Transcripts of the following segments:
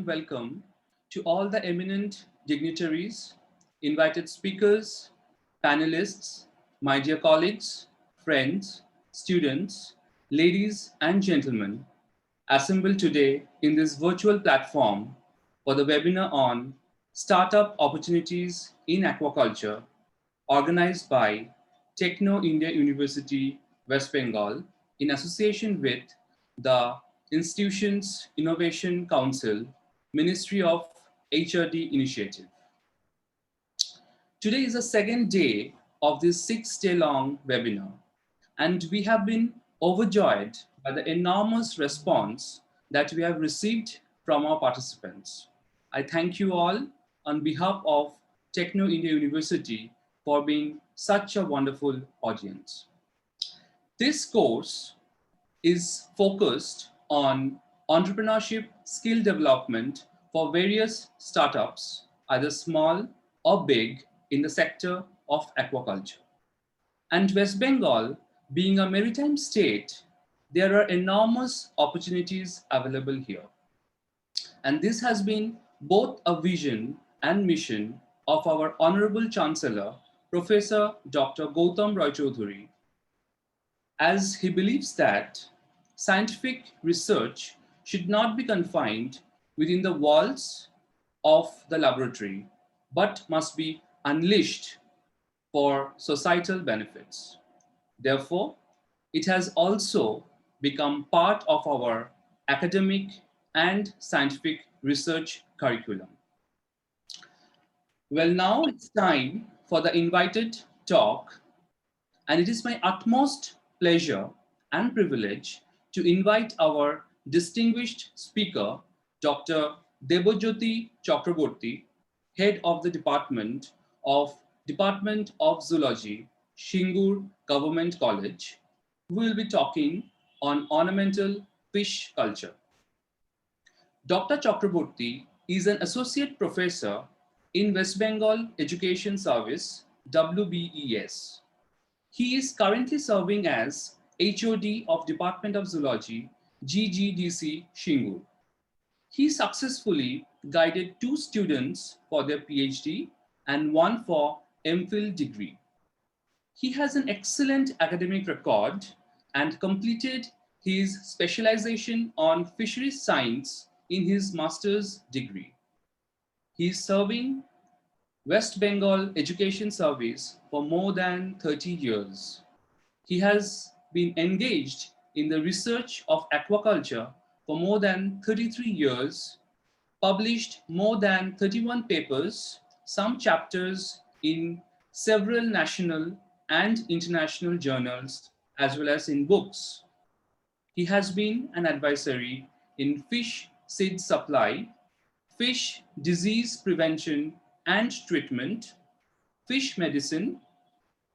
warm welcome to all the eminent dignitaries, invited speakers, panelists, my dear colleagues, friends, students, ladies and gentlemen, assembled today in this virtual platform for the webinar on Startup Opportunities in Aquaculture, organized by Techno India University, West Bengal, in association with the Institution's Innovation Council, Ministry of HRD Initiative. Today is the second day of this 6-day long webinar, and we have been overjoyed by the enormous response that we have received from our participants. I thank you all on behalf of Techno India University for being such a wonderful audience. This course is focused on entrepreneurship skill development for various startups, either small or big, in the sector of aquaculture. And West Bengal, being a maritime state, there are enormous opportunities available here. And this has been both a vision and mission of our Honorable Chancellor, Professor Dr. Gautam Roy Choudhury, as he believes that scientific research should not be confined within the walls of the laboratory, but must be unleashed for societal benefits. Therefore, it has also become part of our academic and scientific research curriculum. Well, now it's time for the invited talk, and it is my utmost pleasure and privilege to invite our distinguished speaker, Dr. Debajyoti Chakrabarty, Head of the Department of Zoology, Shingur Government College, who will be talking on ornamental fish culture. Dr. Chakrabarty is an associate professor in West Bengal Education Service, WBES. He is currently serving as HOD of Department of Zoology, GGDC Shingur. He successfully guided 2 students for their PhD and 1 for MPhil degree. He has an excellent academic record and completed his specialization on fisheries science in his master's degree. He is serving West Bengal Education Service for more than 30 years. He has been engaged in the research of aquaculture for more than 33 years, published more than 31 papers, some chapters in several national and international journals, as well as in books. He has been an advisory in fish seed supply, fish disease prevention and treatment, fish medicine,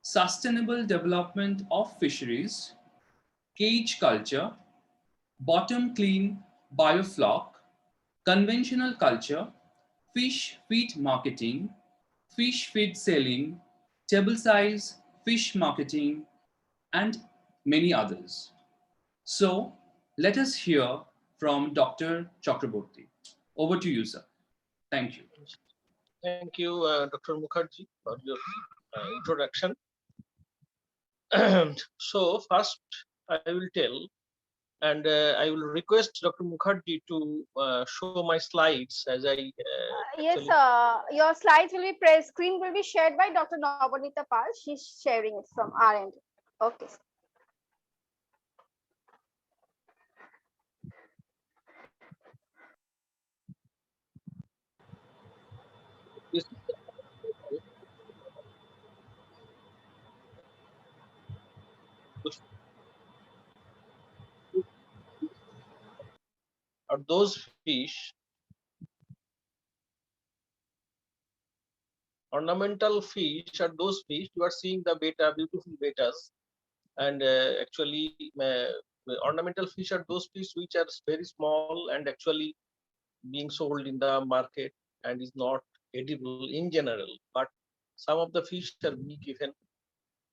sustainable development of fisheries, cage culture, bottom clean biofloc, conventional culture, fish feed marketing, fish feed selling, table size fish marketing, and many others. So let us hear from Dr. Chakrabarty. Over to you, sir. Thank you. Thank you, Dr. Mukherjee, for your introduction. So first, I will tell, and I will request Dr. Mukherjee to show my slides as I. Yes, your slides will be screen will be shared by Dr. Navanita Pal. She's sharing it from our end. Okay. This are those fish, ornamental fish are those fish. You are seeing the beta, beautiful betas, and actually the ornamental fish are those fish which are very small and actually being sold in the market and is not edible in general. But some of the fish are big even,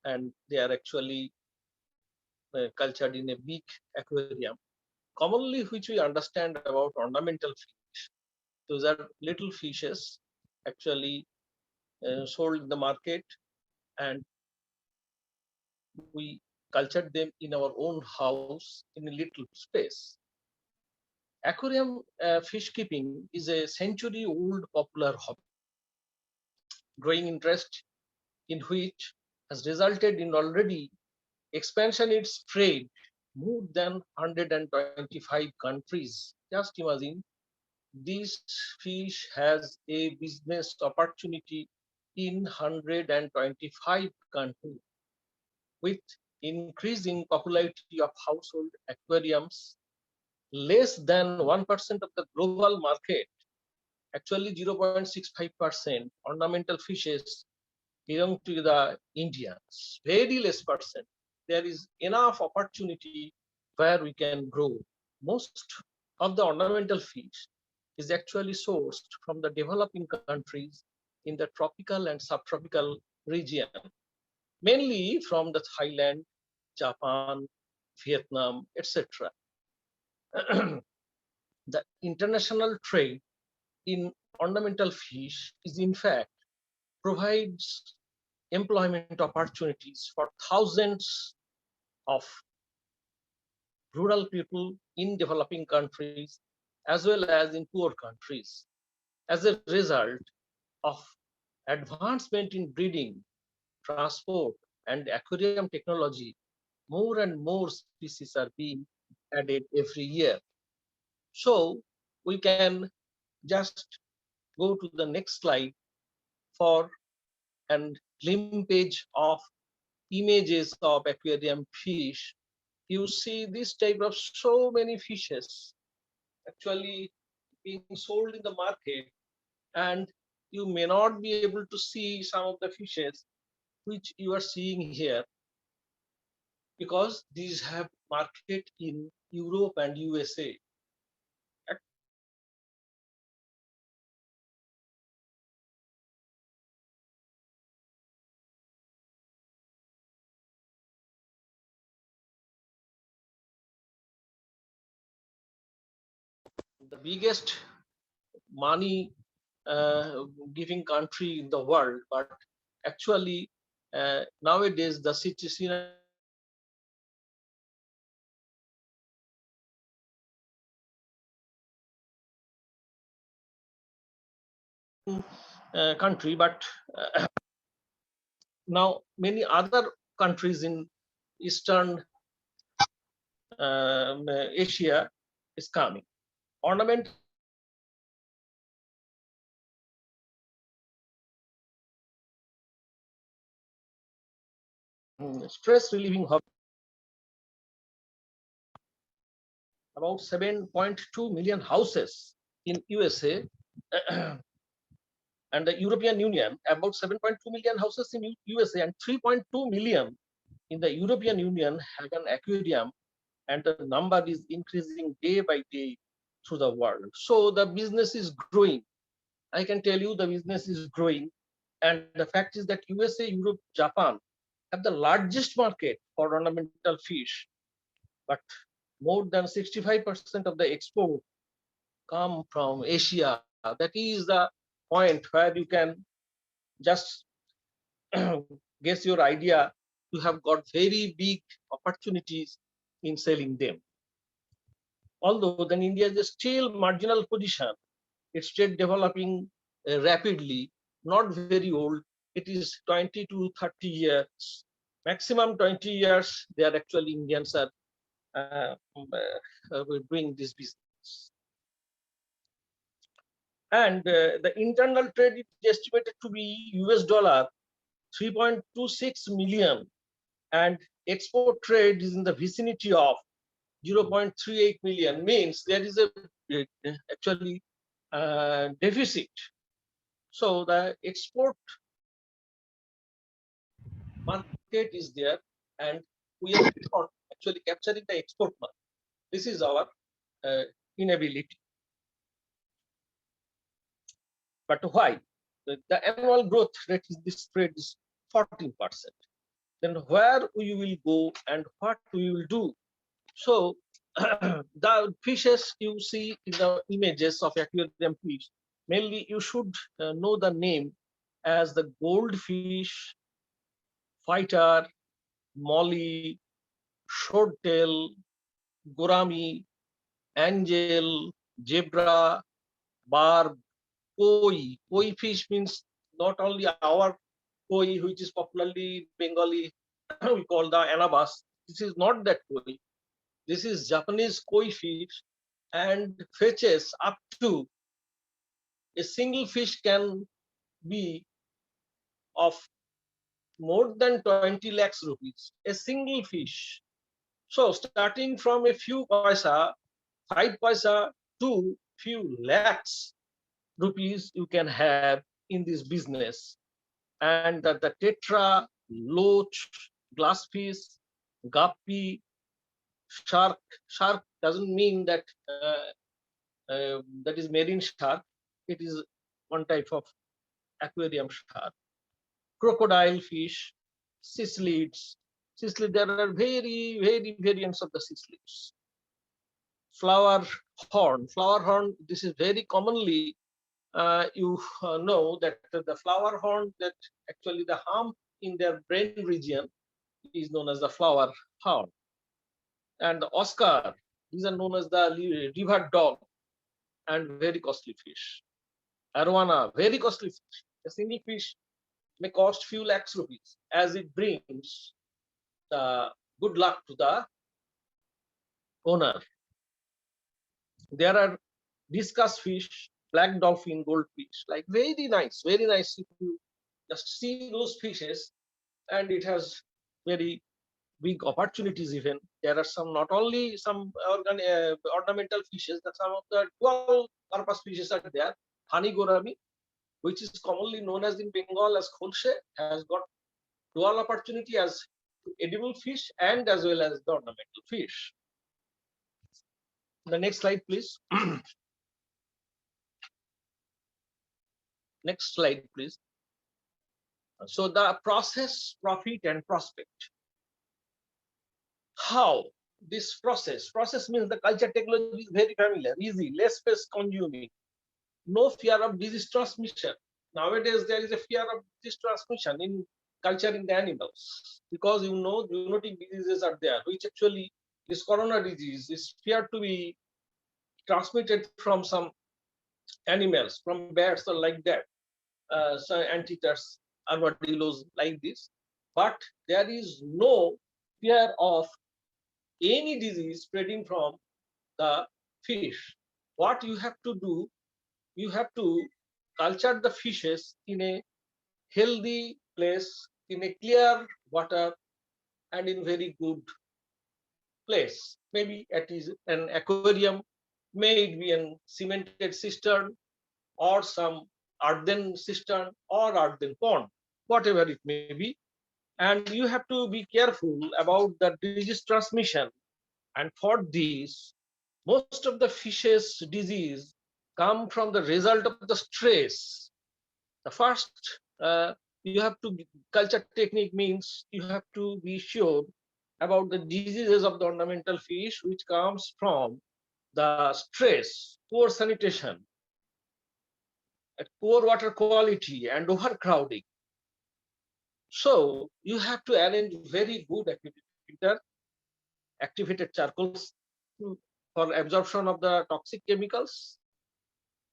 and they are actually cultured in a big aquarium. Commonly, which we understand about ornamental fish, Those are little fishes actually sold in the market, and we cultured them in our own house in a little space. Aquarium fish keeping is a century-old popular hobby. Growing interest in which has resulted in already expansion its spread more than 125 countries. Just imagine, this fish has a business opportunity in 125 countries. With increasing popularity of household aquariums, less than 1% of the global market, actually 0.65%, ornamental fishes belong to the Indians, very less percent. There is enough opportunity where we can grow. Most of the ornamental fish is actually sourced from the developing countries in the tropical and subtropical region, mainly from the Thailand, Japan, Vietnam, etc. The international trade in ornamental fish is in fact provides employment opportunities for thousands of rural people in developing countries as well as in poor countries. As a result of advancement in breeding, transport, and aquarium technology, more and more species are being added every year. So we can just go to the next slide for an glimpse of images of aquarium fish. You see this type of so many fishes actually being sold in the market, and you may not be able to see some of the fishes which you are seeing here because these have market in Europe and USA. The biggest money giving country in the world, but actually nowadays the scenario country, but now many other countries in Eastern Asia is coming. Ornament stress relieving hobby. About 7.2 million houses in USA and the European Union, about 7.2 million houses in USA and 3.2 million in the European Union have an aquarium, and the number is increasing day by day through the world. So the business is growing. I can tell you the business is growing. And the fact is that USA, Europe, Japan have the largest market for ornamental fish, but more than 65% of the export come from Asia. That is the point where you can just guess your idea. You have got very big opportunities in selling them. Although then India is still marginal position, it's still developing rapidly, not very old. It is 20 to 30 years, maximum 20 years. They are actually Indians are doing this business. And the internal trade is estimated to be US dollar 3.26 million, and export trade is in the vicinity of 0.38 million. Means there is a actually deficit. So the export market is there, and we are not actually capturing the export market. This is our inability. But why? The annual growth rate is this rate is 14%. Then where we will go and what we will do? So the fishes you see in the images of aquarium fish, mainly you should know the name as the goldfish, fighter, molly, swordtail, gourami, angel, zebra, barb, koi. Koi fish means not only our koi, which is popularly Bengali, we call the anabas. This is not that koi. This is Japanese koi fish and fetches up to a single fish can be of more than 20 lakhs rupees. A single fish. So starting from a few paisa, 5 paisa to few lakhs rupees you can have in this business. And the tetra, loach, glassfish, guppy, shark. Shark doesn't mean that that is marine shark. It is one type of aquarium shark. Crocodile fish, cichlids. Cichlid, there are very variants of the cichlids. Flower horn. Flower horn, this is very commonly you know that the flower horn, that actually the hump in their brain region is known as the flower horn. And the Oscar, these are known as the river dog and very costly fish. Arowana, very costly fish. A single fish may cost few lakhs rupees as it brings the good luck to the owner. There are discus fish, black dolphin, goldfish, like very nice. If you just see those fishes, and it has very big opportunities even. There are some, not only some ornamental fishes, but some of the dual purpose fishes are there. Honey gourami, which is commonly known as in Bengal as kholshe, has got dual opportunity as edible fish and as well as the ornamental fish. The next slide, please. Next slide, please. So the process, profit, and prospect. How this process means the culture technology is very familiar, easy, less space consuming, no fear of disease transmission. Nowadays, there is a fear of disease transmission in culture in the animals because you know zoonotic diseases are there, which actually this corona disease is feared to be transmitted from some animals, from bats or like that. So anteaters, armadillos like this, but there is no fear of any disease spreading from the fish. What you have to do, you have to culture the fishes in a healthy place, in a clear water, and in very good place. Maybe it is an aquarium, may it be a cemented cistern or some earthen cistern or earthen pond, whatever it may be. And you have to be careful about the disease transmission. And for this, most of the fish's disease come from the result of the stress. The first, you have to culture technique means you have to be sure about the diseases of the ornamental fish, which comes from the stress, poor sanitation, poor water quality, and overcrowding. So you have to arrange very good activated charcoals for absorption of the toxic chemicals,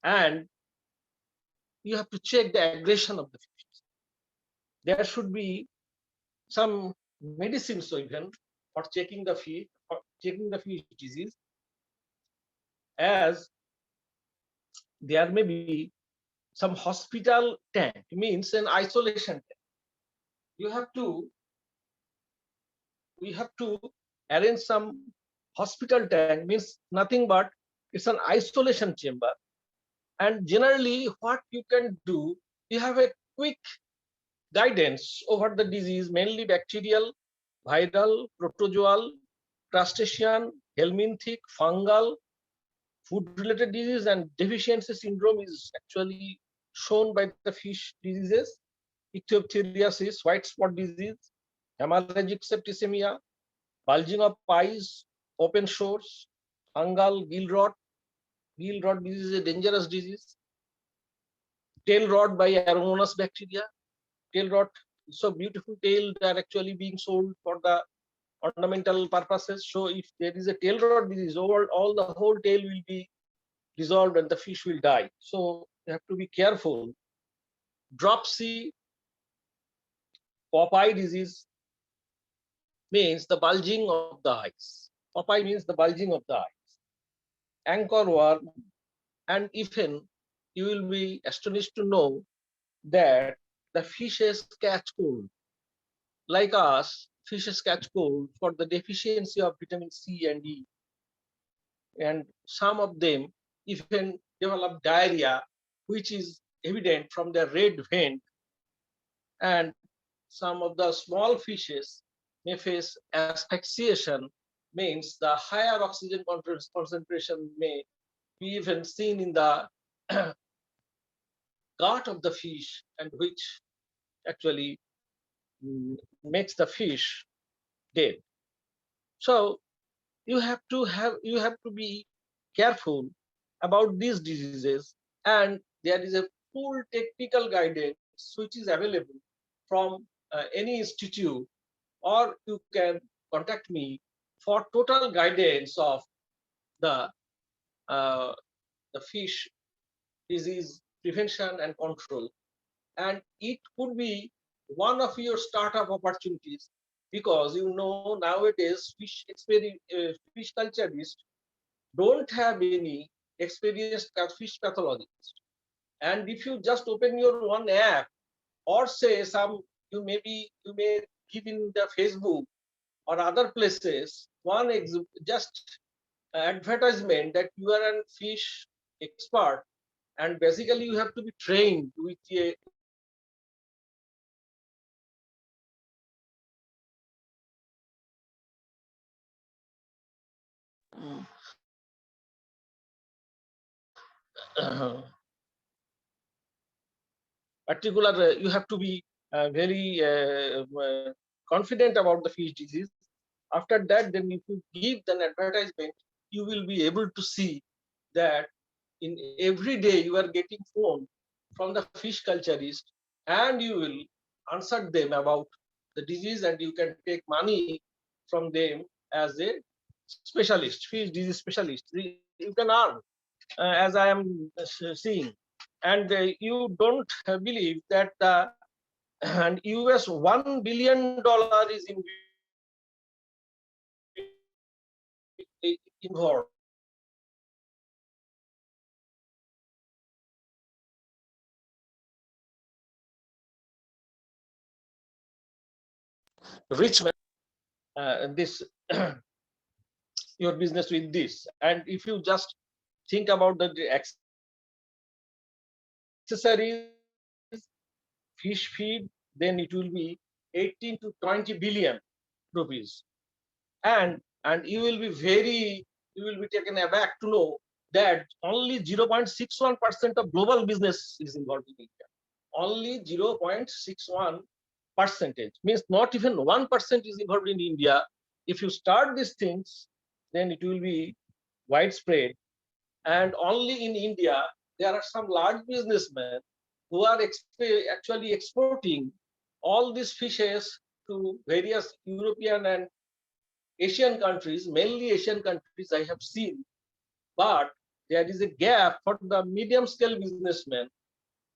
and you have to check the aggression of the fish. There should be some medicines even for checking the fish disease, as there may be some hospital tank, means an isolation tank. You have to we have to arrange some hospital tank, means nothing but it's an isolation chamber. And generally what you can do, you have a quick guidance over the disease, mainly bacterial, viral, protozoal, crustacean, helminthic, fungal, food related disease, and deficiency syndrome is actually shown by the fish diseases: ichthyoptheriasis, white spot disease, hemorrhagic septicemia, bulging of pies, open sores, fungal gill rot. Gill rot disease is a dangerous disease. Tail rot by Aeromonas bacteria. Tail rot, so beautiful tail that are actually being sold for the ornamental purposes. So if there is a tail rot disease, all the whole tail will be dissolved and the fish will die. So you have to be careful. Dropsy popeye disease means the bulging of the eyes. Popeye means the bulging of the eyes. Anchor worm, and even you will be astonished to know that the fishes catch cold. Like us, fishes catch cold for the deficiency of vitamin C and E. And some of them even develop diarrhea, which is evident from their red vent. And some of the small fishes may face asphyxiation, means the higher oxygen concentration may be even seen in the gut of the fish, and which actually makes the fish dead. So you have to be careful about these diseases, and there is a full technical guidance which is available from any institute, or you can contact me for total guidance of the uh, the fish disease prevention and control. And it could be one of your startup opportunities, because nowadays fish culturists don't have any experienced fish pathologist. And if you just open your one app, or say some, you may give in the Facebook or other places just advertisement that you are a fish expert, and basically you have to be trained with a particular, you have to be very confident about the fish disease. After that, then if you give an advertisement, you will be able to see that in every day you are getting phone from the fish culturist, and you will answer them about the disease, and you can take money from them as a specialist, fish disease specialist. You can earn, as I am seeing. And you don't believe that and US $1 billion is involved. Rich man, this your business with this. And if you just think about the accessories, fish feed, then it will be 18 to 20 billion rupees. And you will be taken aback to know that only 0.61% of global business is involved in India. Only 0.61 percentage, means not even 1% is involved in India. If you start these things, then it will be widespread. And only in India, there are some large businessmen who are actually exporting all these fishes to various European and Asian countries, mainly Asian countries I have seen. But there is a gap for the medium scale businessmen.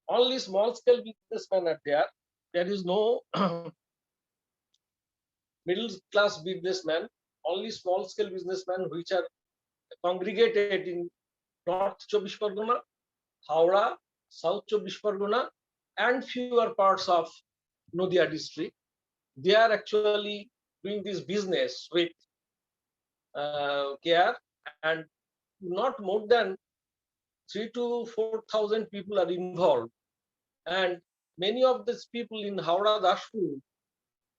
Only small scale businessmen are there. There is no middle class businessmen, only small scale businessmen which are congregated in North Chobbish Pargona, Howrah, South Chobbish Pargona, and fewer parts of Nadia district. They are actually doing this business with care, and not more than 3 to 4,000 people are involved. And many of these people in Howrah Dashpur,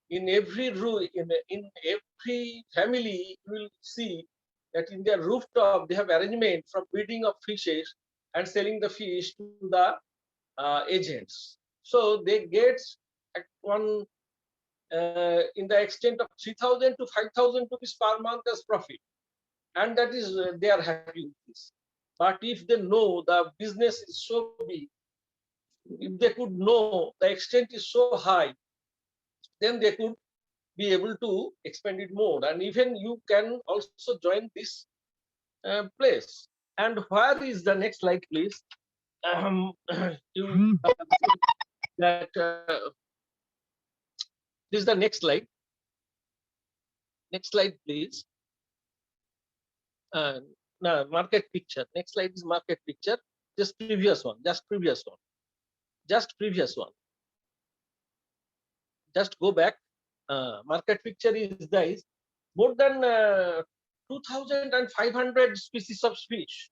in every room, in every family, you will see that in their rooftop they have arrangement for breeding of fishes and selling the fish to the agents. So they get at one in the extent of 3,000 to 5,000 rupees per month as profit. and that is they are happy with this. But if they know the business is so big, if they could know the extent is so high, then they could be able to expand it more. And even you can also join this place. And where is the next slide, please? You that this is the next slide. Next slide, please. Uh, no, market picture. Next slide is market picture. Just previous one. Just previous one. Just previous one. Just go back. Market picture is guys more than 2,500 species of fish.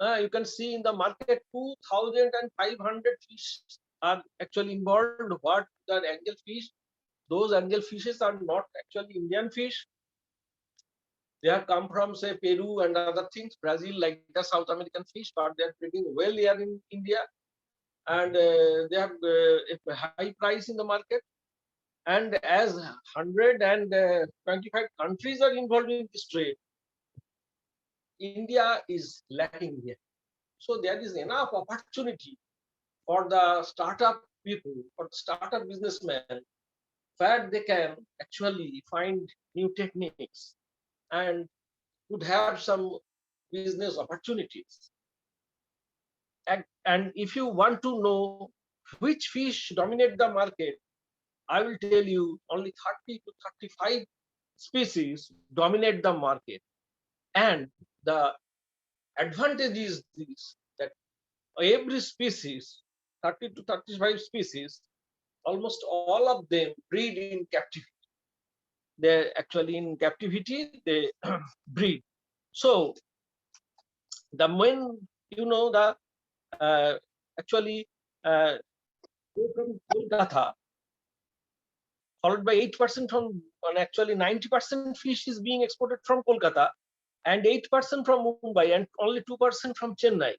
You can see in the market 2,500 fish are actually involved. What the angelfish? Those angelfishes are not actually Indian fish. They have come from say Peru and other things, Brazil, like the South American fish, but they are breeding well here in India, and they have a high price in the market. And as 125 countries are involved in this trade, India is lacking here. So there is enough opportunity for the startup people, for the startup businessmen, where they can actually find new techniques and could have some business opportunities. And if you want to know which fish dominate the market, I will tell you only 30 to 35 species dominate the market. And the advantage is this, that every species, 30 to 35 species, almost all of them breed in captivity. They're actually in captivity, they breed. So the main, the actually from Kolkata, followed by 8% from, and actually 90% fish is being exported from Kolkata, and 8% from Mumbai, and only 2% from Chennai.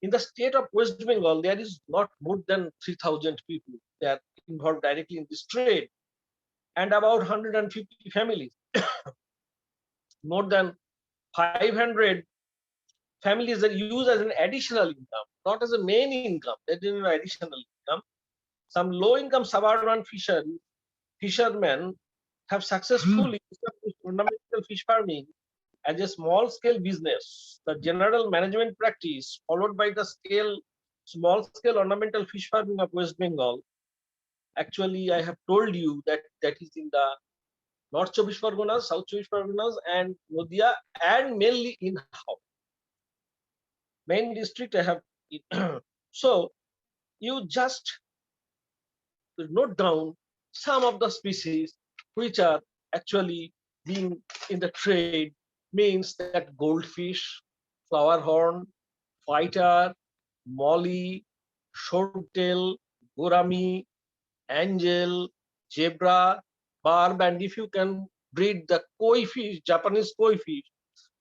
In the state of West Bengal, there is not more than 3,000 people that are involved directly in this trade, and about 150 families. More than 500 families are used as an additional income, not as a main income. That is an additional income. Some low-income suburban fishermen have successfully established ornamental fish farming as a small-scale business. The general management practice followed by the small-scale ornamental fish farming of West Bengal. Actually, I have told you that that is in the North Chobbish Parganas, South Chobbish Parganas, and Nadia, and mainly in Howrah. Main district I have. So you just note down some of the species which are actually being in the trade, means that goldfish, flower horn, fighter, molly, swordtail, gourami, angel, zebra, barb, and if you can breed the koi fish, Japanese koi fish,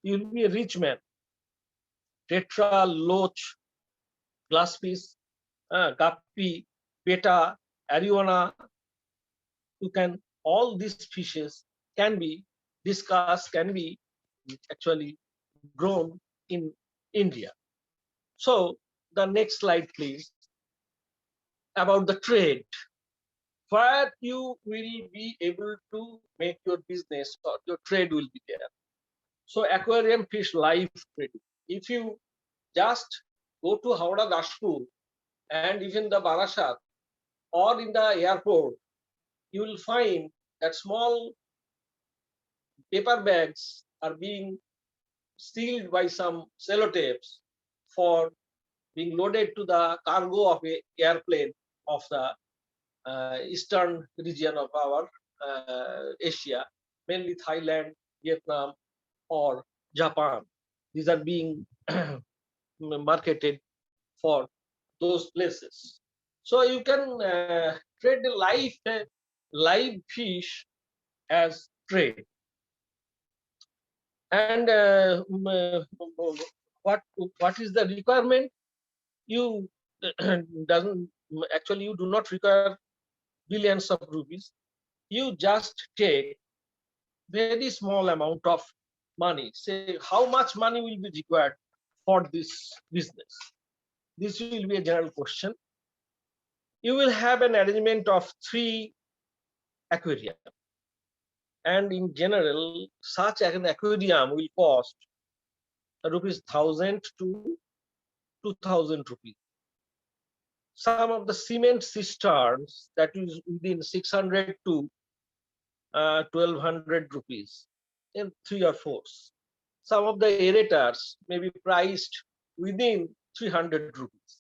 you'll be a rich man. Tetra, loach, glassfish, guppy, beta, ariana, you can, all these fishes can be discussed, can be actually grown in India. So the next slide, please, about the trade. Where you will be able to make your business or your trade will be there. So aquarium fish live trading. If you just go to Howrah Dashpur and even the Barasat or in the airport, you will find that small paper bags are being sealed by some sellotapes for being loaded to the cargo of a airplane of the eastern region of our Asia, mainly Thailand, Vietnam, or Japan. These are being marketed for those places. So you can trade the live fish as trade. And what is the requirement? You doesn't actually, you do not require billions of rupees. You just take very small amount of money, say how much money will be required for this business? This will be a general question. You will have an arrangement of 3 aquarium, and in general, such an aquarium will cost rupees 1,000 to 2,000 rupees. Some of the cement cisterns that is within 600 to 1,200 rupees in 3 or 4. Some of the aerators may be priced within 300 rupees.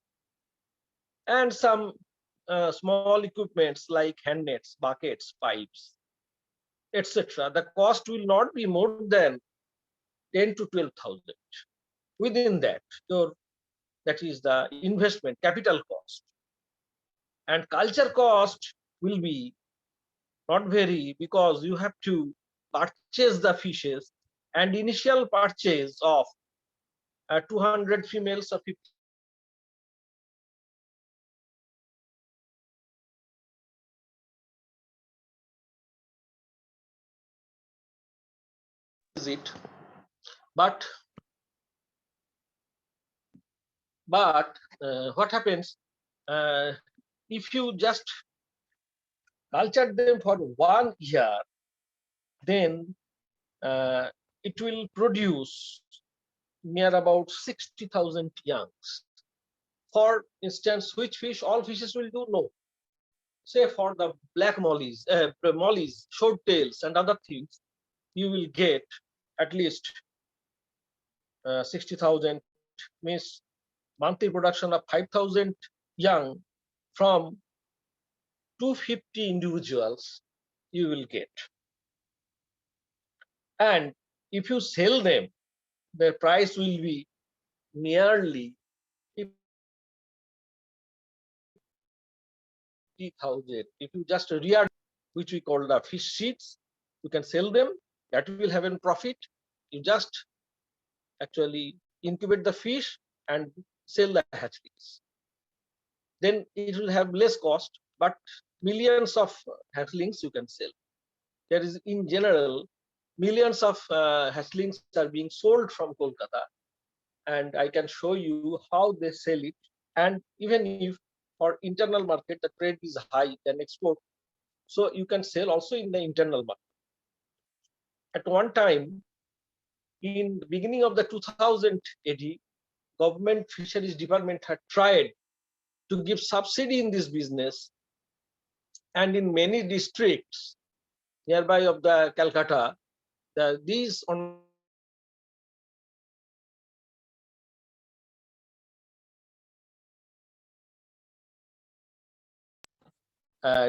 And some small equipments like hand nets, buckets, pipes, etc. The cost will not be more than 10 to 12,000. Within that, that is the investment capital cost. And culture cost will be not vary because you have to purchase the fishes, and initial purchase of 200 females or 50 is it. But what happens if you just culture them for 1 year, then it will produce near about 60,000 youngs. For instance, which fish all fishes will do? No. Say for the black mollies, short tails, and other things, you will get at least 60,000, means monthly production of 5,000 young from 250 individuals you will get. And if you sell them, the price will be nearly 50,000. If you just rear, which we call the fish seeds, you can sell them. That will have a profit. You just actually incubate the fish and sell the hatchlings. Then it will have less cost, but millions of hatchlings you can sell. There is, in general, millions of hatchlings are being sold from Kolkata, and I can show you how they sell it. And even if for internal market the trade is high than export, so you can sell also in the internal market. At one time, in the beginning of the 2000 AD, government fisheries department had tried to give subsidy in this business, and in many districts nearby of the Calcutta, these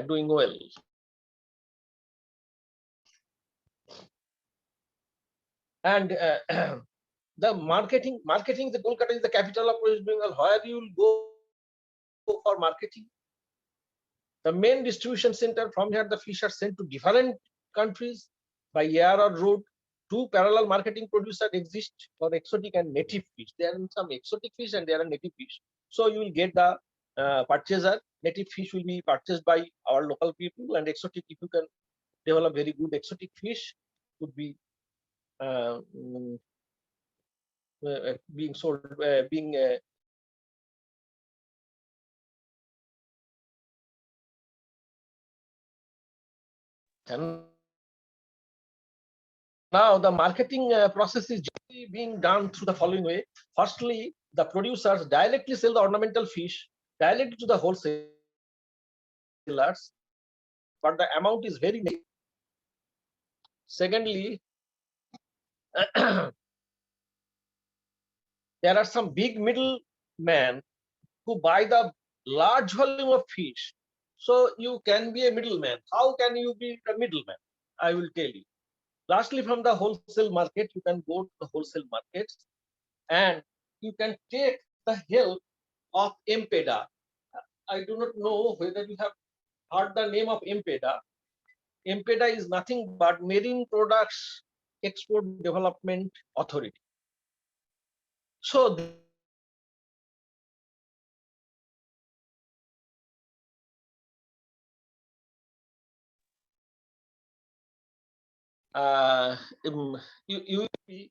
doing well. And the marketing, the Kolkata is the capital of West Bengal. Where you will go for marketing? The main distribution center, from here the fish are sent to different countries by air or road. 2 parallel marketing producers exist for exotic and native fish. There are some exotic fish and there are native fish. So you will get the purchaser. Native fish will be purchased by our local people, and exotic, if you can develop very good exotic fish, would be being sold, being and now the marketing process is being done through the following way. Firstly, the producers directly sell the ornamental fish directly to the wholesalers, but the amount is very less. Secondly, there are some big middlemen who buy the large volume of fish. So you can be a middleman. How can you be a middleman? I will tell you. Lastly, from the wholesale market, you can go to the wholesale markets and you can take the help of MPEDA. I do not know whether you have heard the name of MPEDA. MPEDA is nothing but Marine Products Export Development Authority. So you will be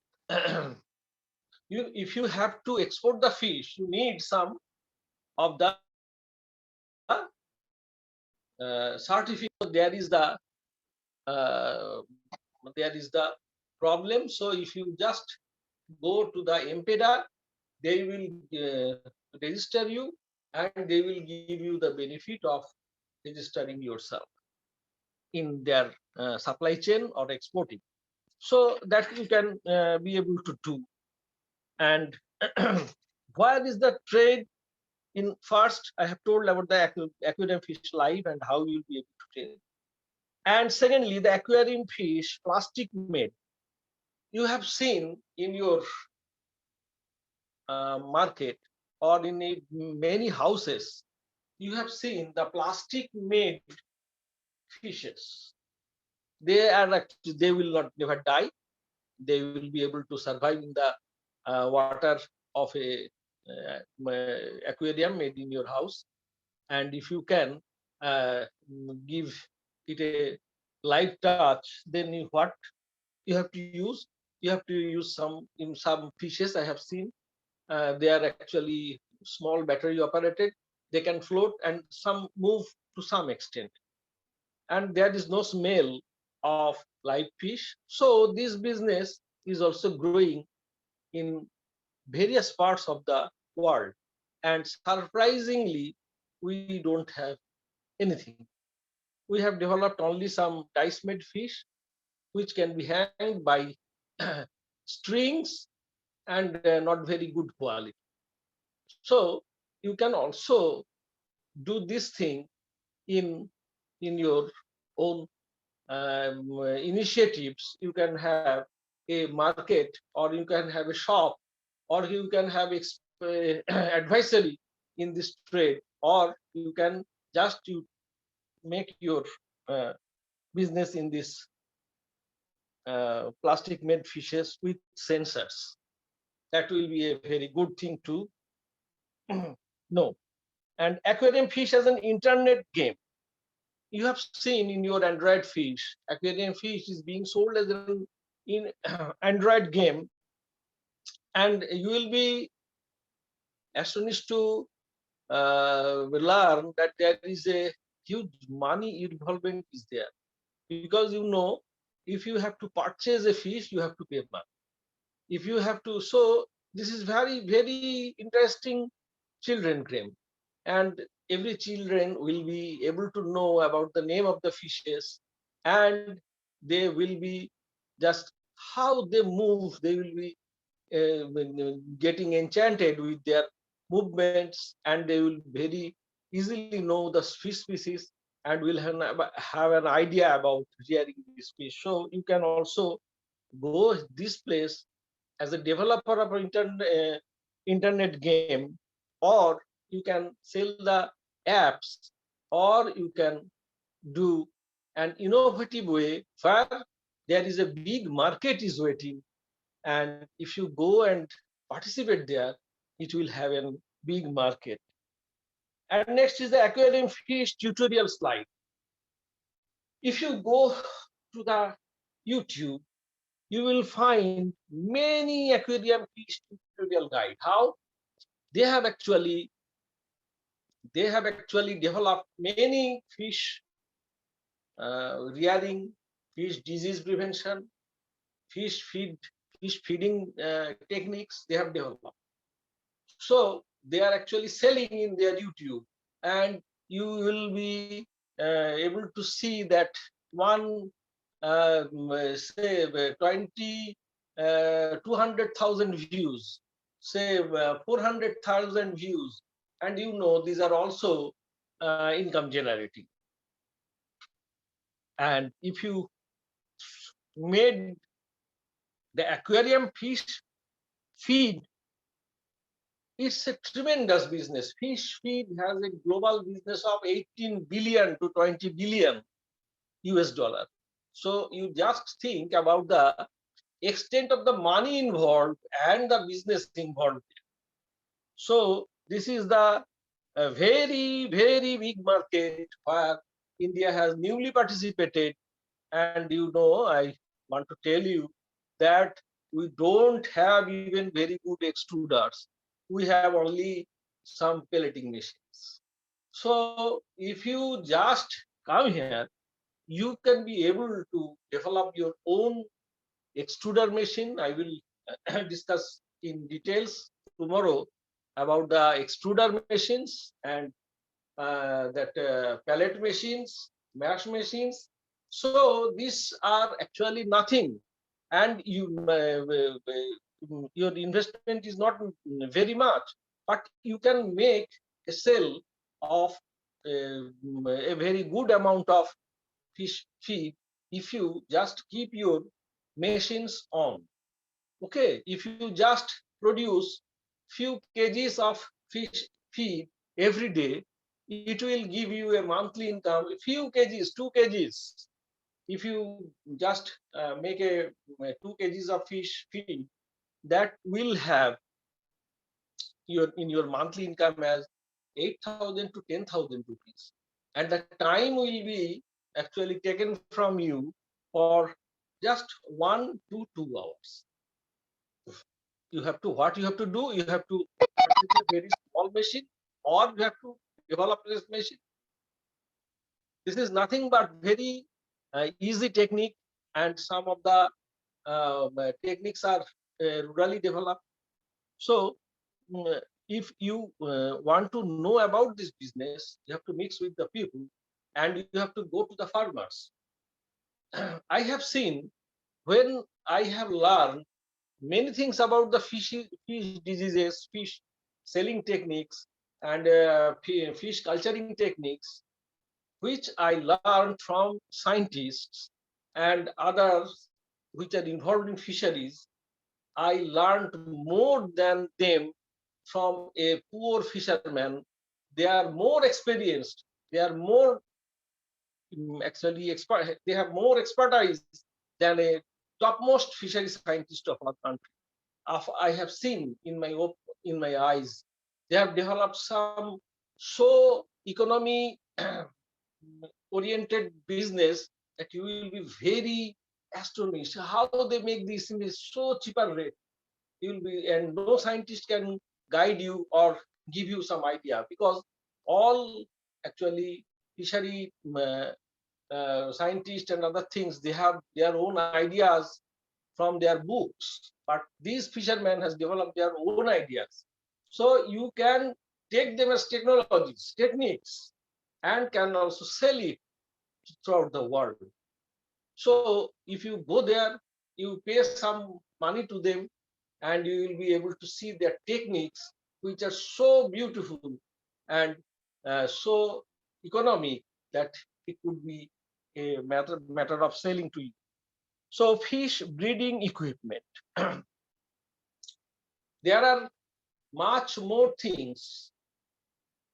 if you have to export the fish, you need some of the certificate. Uh, there is the problem. So if you just go to the MPEDA, they will register you and they will give you the benefit of registering yourself in their supply chain or exporting. So that you can be able to do. And where is the trade? In first, I have told about the aquarium fish life and how you will be able to trade. And secondly, the aquarium fish plastic made. You have seen in your market or in many houses, you have seen the plastic made fishes. They will not never die. They will be able to survive in the water of a aquarium made in your house. And if you can give it a light touch, then what you have to use? You have to use some fishes I have seen. They are actually small battery operated. They can float and some move to some extent. And there is no smell of live fish. So this business is also growing in various parts of the world. And surprisingly, we don't have anything. We have developed only some dice made fish, which can be hanged by strings and not very good quality. So you can also do this thing in your own initiatives. You can have a market, or you can have a shop, or you can have advisory in this trade, or you can just make your uh, business in this plastic made fishes with sensors. That will be a very good thing to know. And aquarium fish as an internet game. You have seen in your Android fish, aquarium fish is being sold as an in Android game, and you will be astonished to learn that there is a huge money involvement is there, because you know, if you have to purchase a fish, you have to pay money. If you have to, so this is very interesting children game, and every children will be able to know about the name of the fishes, and they will be just how they move. They will be getting enchanted with their movements, and they will very easily know the fish species and will have an idea about rearing this fish. So you can also go this place as a developer of an internet game, or you can sell the apps, or you can do an innovative way where there is a big market is waiting, and if you go and participate there, it will have a big market. And next is the aquarium fish tutorial slide. If you go to the YouTube, you will find many aquarium fish tutorial guide. How they have actually developed many fish rearing, fish disease prevention, fish feeding techniques they have developed. So they are actually selling in their YouTube, and you will be able to see that one say 200,000 views, say 400,000 views, and you know these are also income generating. And if you made the aquarium fish feed, it's a tremendous business. Fish feed has a global business of 18 billion to 20 billion US dollar. So you just think about the extent of the money involved and the business involved. So this is the very big market where India has newly participated. And you know, want to tell you that we don't have even very good extruders. We have only some pelleting machines. So if you just come here, you can be able to develop your own extruder machine. I will discuss in details tomorrow about the extruder machines and that pellet machines, mash machines. So these are actually nothing, and your investment is not very much, but you can make a sale of a very good amount of fish feed if you just keep your machines on. Okay, if you just produce few kgs of fish feed every day, it will give you a monthly income, a few kgs, 2 kgs. If you just make a 2 kgs of fish feed, that will have in your monthly income as 8,000 to 10,000 rupees, and the time will be actually taken from you for just 1 to 2 hours. You have to, what you have to do, you have to purchase a very small machine, or you have to develop this machine. This is nothing but very easy technique, and some of the techniques are rurally developed. So if you want to know about this business, you have to mix with the people, and you have to go to the farmers. I have seen, when I have learned many things about the fish diseases, fish selling techniques, and fish culturing techniques, which I learned from scientists and others which are involved in fisheries. I learned more than them from a poor fisherman. They are more experienced. They are more actually expert. They have more expertise than a topmost fishery scientist of our country. I have seen in my eyes, they have developed some so economy oriented business that you will be very astonished how they make this in a so cheaper rate. You will be, and no scientist can guide you or give you some idea, because all actually fishery scientists and other things, they have their own ideas from their books, but these fishermen has developed their own ideas. So you can take them as technologies, techniques, and can also sell it throughout the world. So if you go there, you pay some money to them, and you will be able to see their techniques, which are so beautiful and so economic that it would be a matter of selling to you. So fish breeding equipment. There are much more things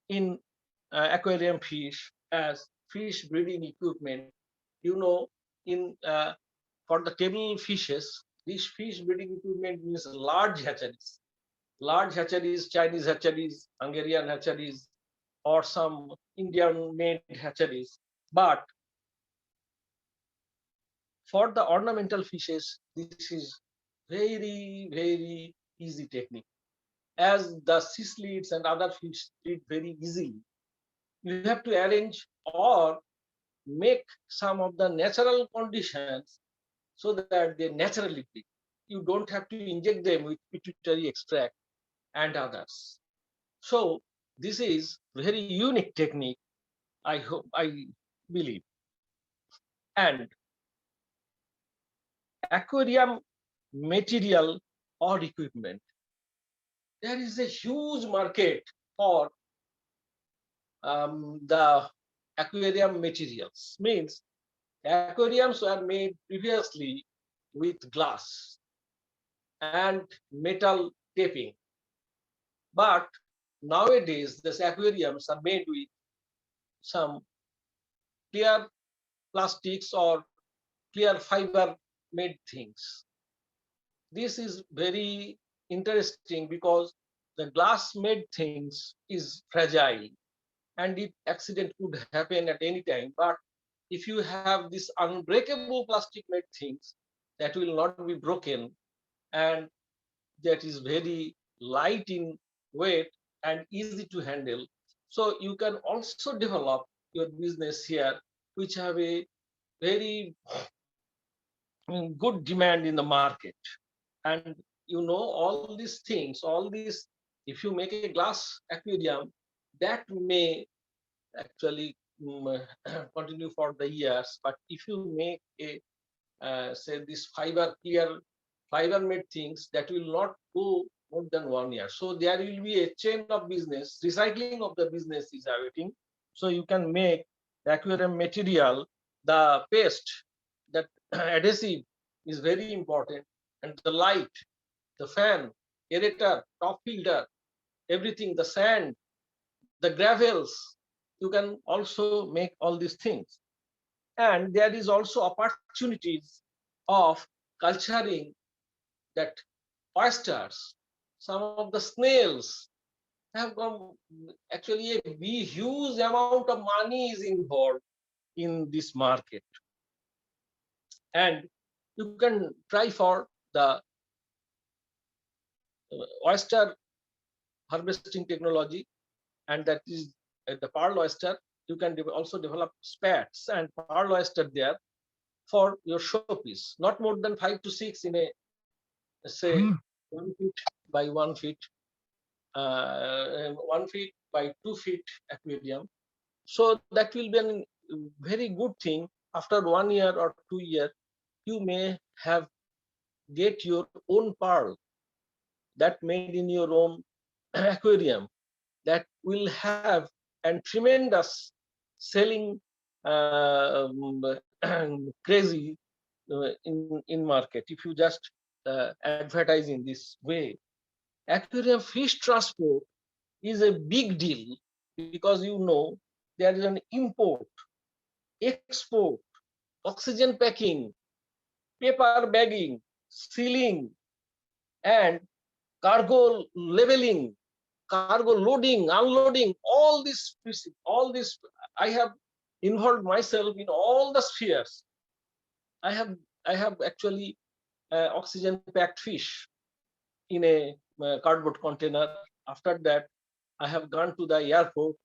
in aquarium fish as fish breeding equipment. You know, in for the table fishes, this fish breeding equipment means large hatcheries, Chinese hatcheries, Hungarian hatcheries, or some Indian made hatcheries. But for the ornamental fishes, this is very easy technique, as the cichlids and other fish breed very easily. You have to arrange or make some of the natural conditions so that they naturally breed. You don't have to inject them with pituitary extract and others. So this is very unique technique, I believe. And aquarium material or equipment, there is a huge market for the aquarium materials. Means aquariums were made previously with glass and metal taping, but nowadays these aquariums are made with some clear plastics or clear fiber made things. This is very interesting because the glass made things is fragile, and it accident could happen at any time. But if you have this unbreakable plastic made things, that will not be broken, and that is very light in weight and easy to handle. So you can also develop your business here, which have a very good demand in the market. And all these things, all these, if you make a glass aquarium, that may actually continue for the years. But if you make a say this clear fiber made things, that will not go more than 1 year. So there will be a chain of business, recycling of the business is awaiting. So you can make the aquarium material, the paste, that adhesive is very important, and the light, the fan, aerator, top filter, everything, the sand, the gravels, you can also make all these things. And there is also opportunities of culturing that oysters, some of the snails have come. Actually, a huge amount of money is involved in this market, and you can try for the oyster harvesting technology, and that is the pearl oyster. You can also develop spats and pearl oyster there for your showpiece, not more than 5 to 6 in a, say, 1 feet by 1 feet, 1 feet by 2 feet aquarium. So that will be a very good thing. After 1 year or 2 year, you may have get your own pearl that made in your own aquarium, that will have and tremendous selling crazy in market if you just advertise in this way. Aquarium fish transport is a big deal, because there is an import, export, oxygen packing, paper bagging, sealing, and cargo leveling, cargo loading, unloading, all this I have involved myself in all the spheres. I have actually oxygen packed fish in a cardboard container. After that, I have gone to the airport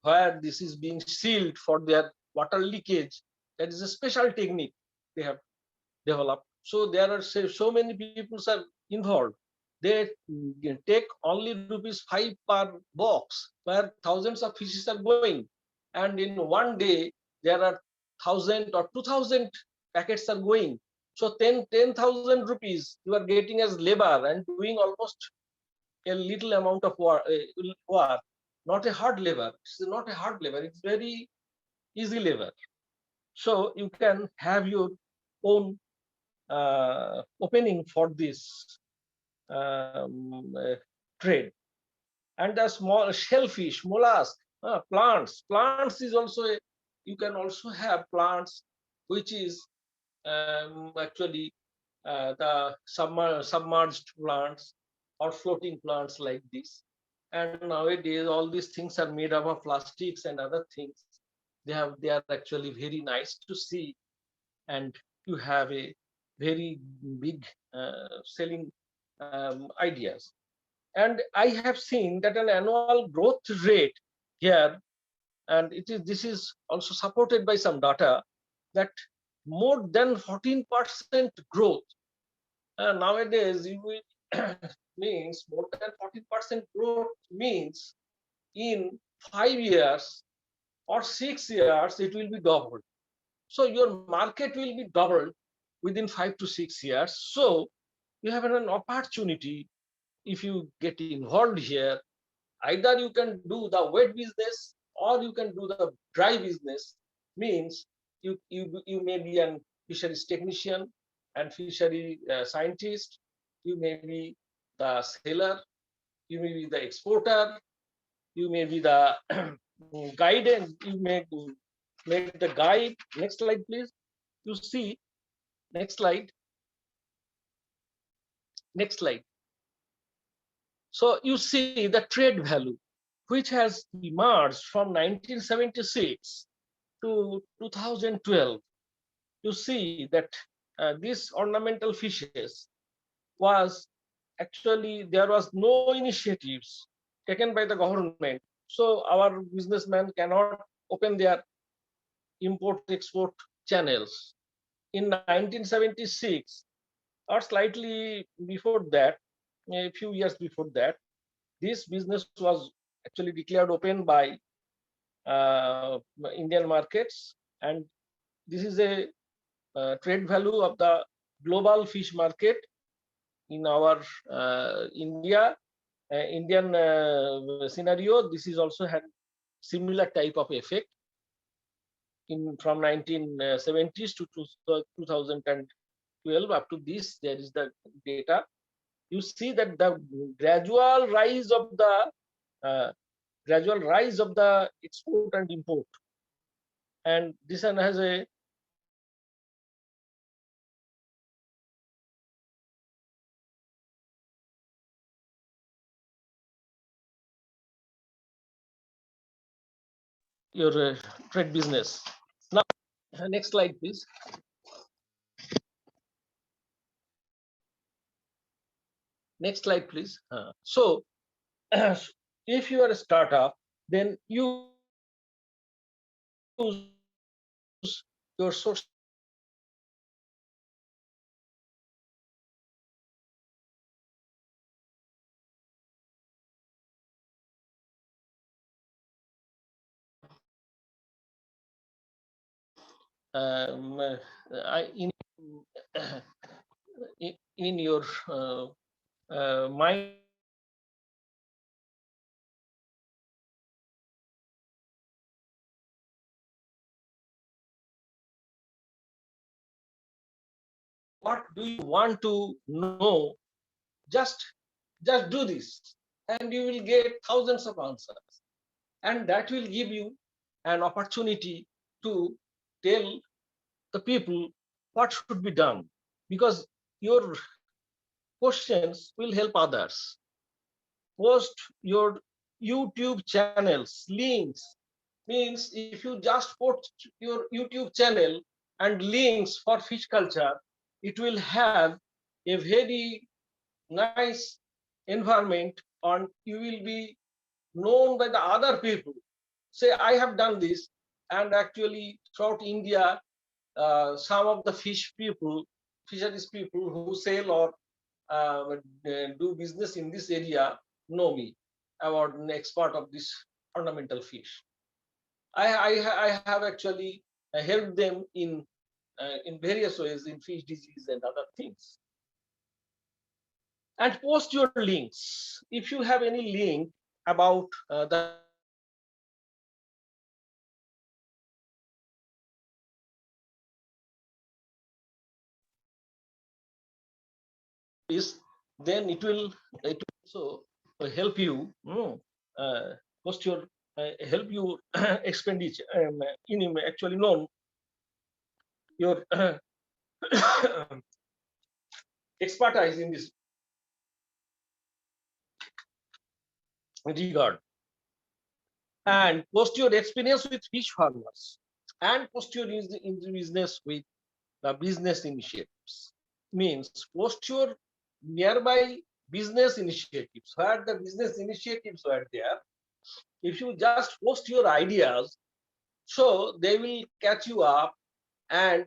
where this is being sealed for their water leakage. That is a special technique they have developed. So there are so many people are involved. They take only rupees 5 per box, where thousands of fishes are going, and in one day there are 1,000 or 2,000 packets are going. So 10,000 rupees you are getting as labor and doing almost a little amount of work, not a hard labor. It's not a hard labor. It's very easy labor. So you can have your own opening for this trade. And the small shellfish, mollusk, plants. Plants is also you can also have plants which is actually the submerged plants or floating plants like this. And nowadays all these things are made up of plastics and other things. They are actually very nice to see, and you have a very big selling ideas. And I have seen that an annual growth rate here, and this is also supported by some data, that more than 14% growth. Nowadays, you will means more than 14% growth means in 5 years or 6 years it will be doubled. So your market will be doubled within 5 to 6 years. So you have an opportunity. If you get involved here, either you can do the wet business or you can do the dry business. Means you may be an fisheries technician and fishery scientist. You may be the seller. You may be the exporter. You may be the guidance. You may make the guide. Next slide, please. You see, next slide. Next slide. So you see the trade value, which has emerged from 1976 to 2012. You see that these ornamental fishes was actually, there was no initiatives taken by the government. So our businessmen cannot open their import export channels. In 1976 or slightly before that, a few years before that, this business was actually declared open by Indian markets, and this is a trade value of the global fish market in our India, Indian scenario. This is also had similar type of effect in from 1970s to 2012 up to this. There is the data. You see that the gradual rise of the export and import, and this one has a your trade business. Now, next slide, please. Next slide, please. So, if you are a startup, then use your source in in your mind. What do you want to know? Just do this, and you will get thousands of answers, and that will give you an opportunity to tell the people what should be done, because your questions will help others. Post your YouTube channels links. Means if you just post your YouTube channel and links for fish culture, it will have a very nice environment, and you will be known by the other people. Say, I have done this, and actually throughout India, some of the fisheries people who sell or do business in this area know me about an expert of this ornamental fish. I have actually helped them in various ways in fish disease and other things. And post your links. If you have any link about the is, then it will also help you post your help you expenditure in actually known your expertise in this regard, and post your experience with fish farmers, and post your business with the business initiatives. Means post your nearby business initiatives where the business initiatives were there. If you just post your ideas, so they will catch you up, and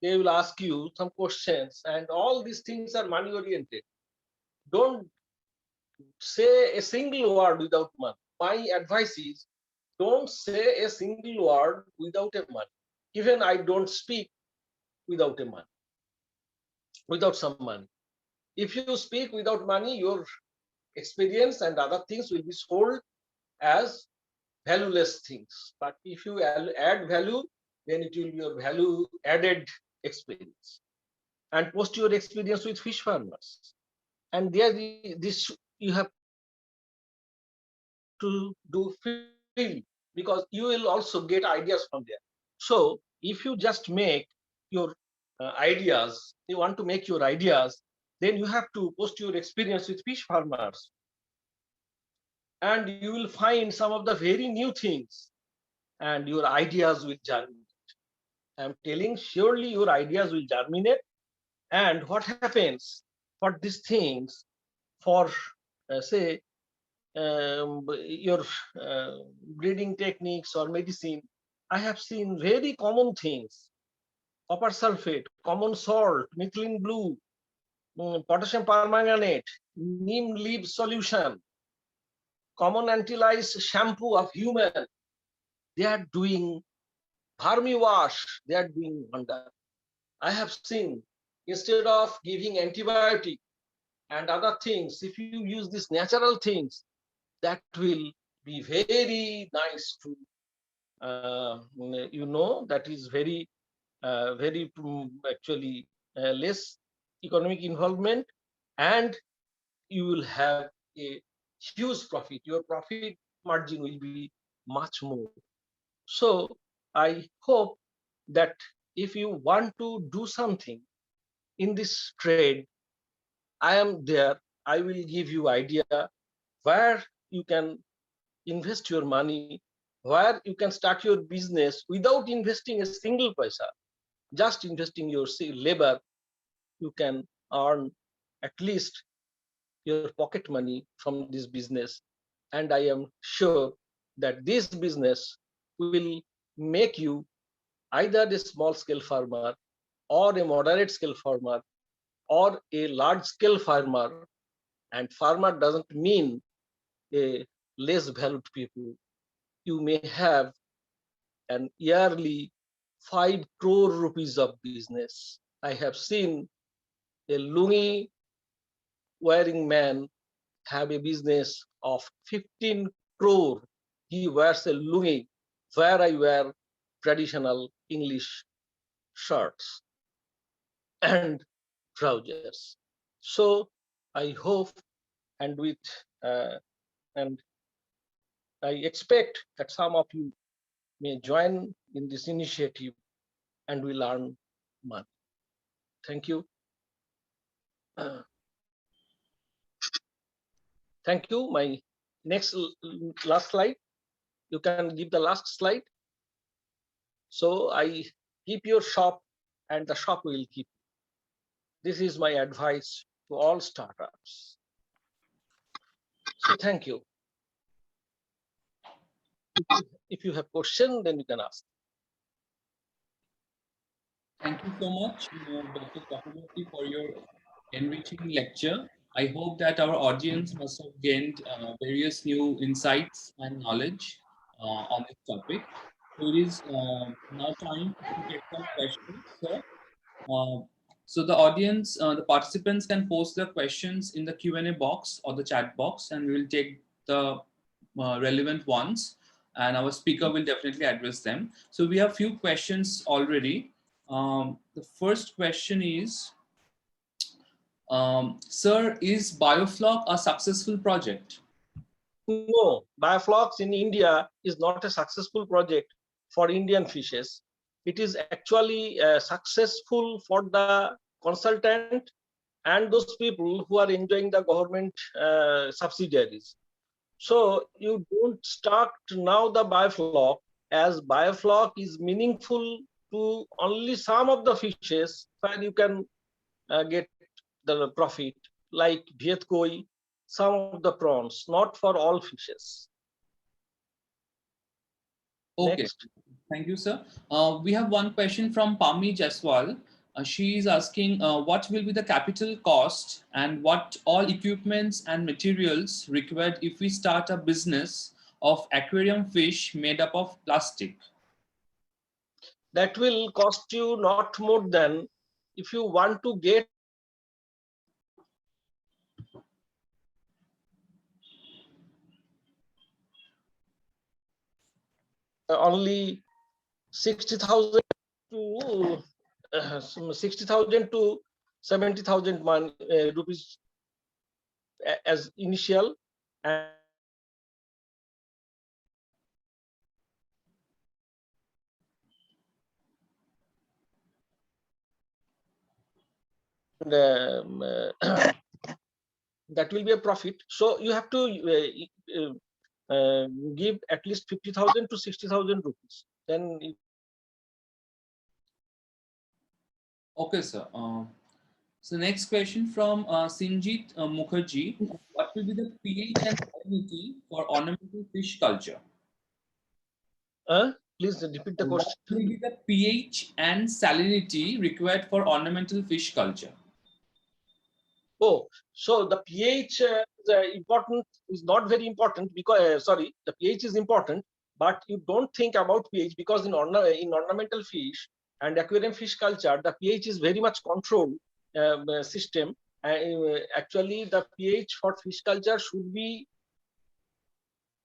they will ask you some questions, and all these things are money oriented. Don't say a single word without money. My advice is, don't say a single word without a money. Even I don't speak without a money, without some money. If you speak without money, your experience and other things will be sold as valueless things. But if you add value, then it will be your value added experience. And post your experience with fish farmers. And there, this you have to do freely, because you will also get ideas from there. So if you just make your ideas, you want to make your ideas, then you have to post your experience with fish farmers, and you will find some of the very new things, and your ideas will germinate. I'm telling, surely your ideas will germinate. And what happens for these things, for say your breeding techniques or medicine, I have seen very common things: copper sulfate, common salt, methylene blue, potassium permanganate, neem leaf solution, common anti-lice shampoo of human. They are doing vermi wash. They are doing wonder. I have seen, instead of giving antibiotic and other things, if you use these natural things, that will be very nice to that is very actually less economic involvement, and you will have a huge profit. Your profit margin will be much more. So I hope that if you want to do something in this trade, I am there. I will give you idea where you can invest your money, where you can start your business without investing a single paisa. Just investing your labor, you can earn at least your pocket money from this business. And I am sure that this business will make you either a small scale farmer or a moderate scale farmer or a large scale farmer. And farmer doesn't mean a less valued people. You may have an yearly 5 crore rupees of business. I have seen a lungi wearing man have a business of 15 crore. He wears a lungi where I wear traditional English shirts and trousers. So I hope and with and I expect that some of you may join in this initiative and will earn money. Thank you. Thank you. My next last slide. You can give the last slide. So I keep your shop and the shop will keep. This is my advice to all startups. So thank you. If you have question, then you can ask. Thank you so much, Dr. Chakrabarty, for your enriching lecture. I hope that our audience must have gained various new insights and knowledge on this topic. So it is now time to take some questions, sir. Uh, so the audience, the participants can post their questions in the Q&A box or the chat box, and we will take the relevant ones, and our speaker will definitely address them. So we have few questions already. The first question is, sir, is Biofloc a successful project? No, Bioflocs in India is not a successful project for Indian fishes. It is actually successful for the consultant and those people who are enjoying the government subsidiaries. So you don't start now the Biofloc, as Biofloc is meaningful to only some of the fishes where you can get the profit, like Viet koi, some of the prawns, not for all fishes. Okay, Next. thank you, sir. We have one question from Pami Jaswal. She is asking what will be the capital cost and what all equipments and materials required if we start a business of aquarium fish made up of plastic? That will cost you not more than, if you want to get only 60,000 to 60,000 to 70,000 rupees as initial, and that will be a profit. So you have to give at least 50,000 to 60,000 rupees. Then Okay, sir. So next question from Sinjit Mukherjee. What will be the pH and salinity for ornamental fish culture? Please repeat the What will question. be the pH and salinity required for ornamental fish culture? Oh, so the pH is important, is not very important because sorry, the pH is important, but you don't think about pH because in ornamental fish and aquarium fish culture, the pH is very much controlled system. Actually, the pH for fish culture should be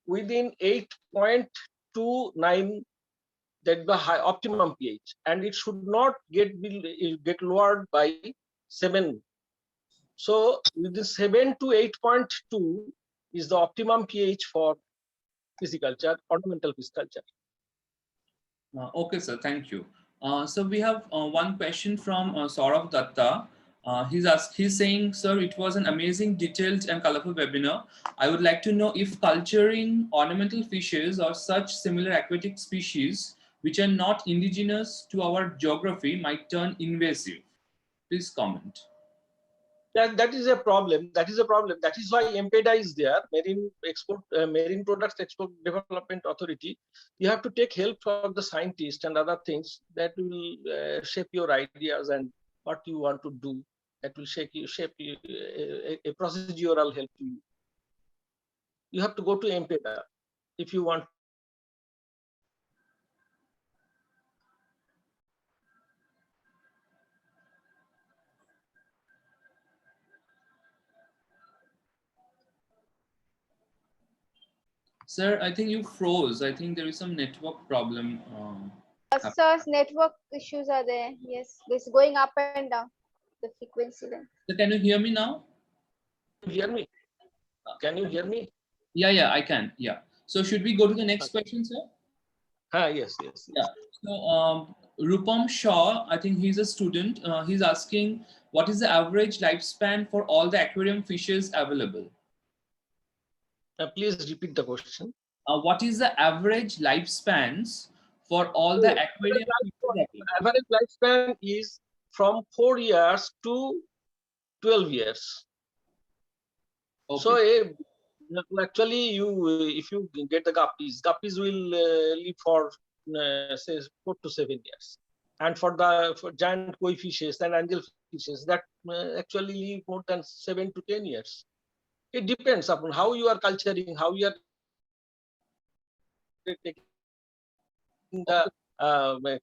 within 8.29, that the high optimum pH, and it should not get lowered by 7. So within 7 to 8.2 is the optimum pH for pisciculture, ornamental pisciculture. Okay, sir. Thank you. So we have one question from Saurav Datta. He's saying, sir, it was an amazing, detailed, and colorful webinar. I would like to know if culturing ornamental fishes or such similar aquatic species which are not indigenous to our geography might turn invasive. Please comment. That is a problem. That is a problem. That is why MPEDA is there, Marine Products Export Development Authority. You have to take help from the scientists and other things that will shape your ideas and what you want to do. That will shape you a procedural help to you. You have to go to MPEDA if you want. Sir, I think you froze. I think there is some network problem. Sir, network issues are there. Yes, it's going up and down, the frequency then. So can you hear me now? Hear me? Can you hear me? Yeah, I can. Yeah. So should we go to the next question, sir? Yes. Yeah. So Rupam Shaw, I think he's a student. He's asking, what is the average lifespan for all the aquarium fishes available? Please repeat the question. What is the average lifespans for all the aquarium fishes available? Average lifespan is from 4 years to 12 years. Okay. So actually, if you get the guppies will live for say 4 to 7 years, and for giant koi fishes and angel fishes that actually live more than 7 to 10 years. It depends upon how you are culturing, how you are taking the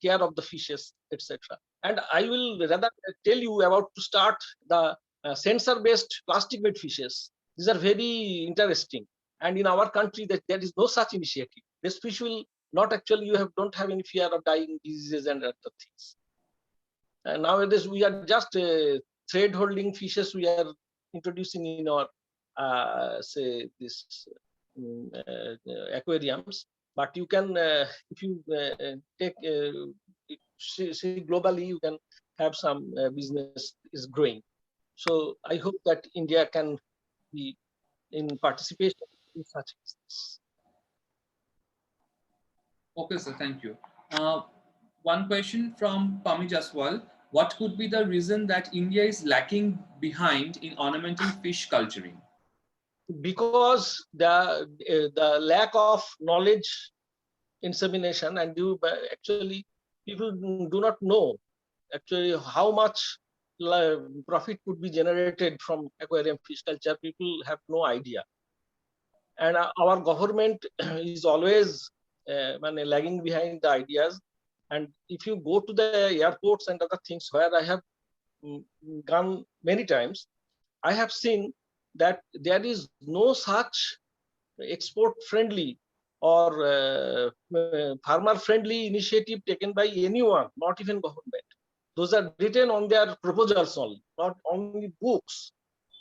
care of the fishes, etc. And I will rather tell you about to start the sensor-based plastic-made fishes. These are very interesting. And in our country, there is no such initiative. This fish will not actually, don't have any fear of dying diseases and other things. And nowadays, we are just thread holding fishes we are introducing in our, say, this aquariums. But you can, if you take, see globally, you can have some business is growing. So I hope that India can be in participation in such business. Okay, sir. Thank you. One question from Pami Jaswal. What could be the reason that India is lacking behind in ornamental fish culturing? Because the lack of knowledge insemination, and actually people do not know actually how much profit could be generated from aquarium fish culture. People have no idea, and our government is always lagging behind the ideas. And if you go to the airports and other things where I have gone many times, I have seen that there is no such export friendly or farmer friendly initiative taken by anyone, not even government. Those are written on their proposals only, not only books.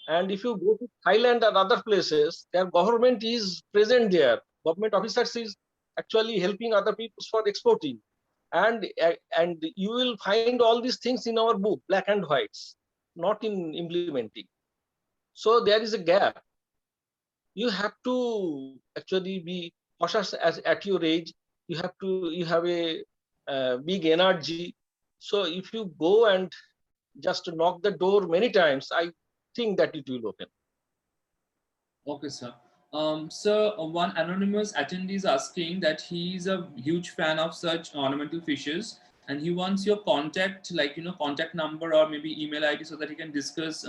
And if you go to Thailand and other places, their government is present there. Government officers is actually helping other people for exporting. And you will find all these things in our book, black and whites, not in implementing. So there is a gap. You have to actually be cautious at your age. You have a big energy. So if you go and just knock the door many times, I think that it will open. Okay, sir. Sir, one anonymous attendee is asking that he is a huge fan of such ornamental fishes, and he wants your contact, like contact number or maybe email ID, so that he can discuss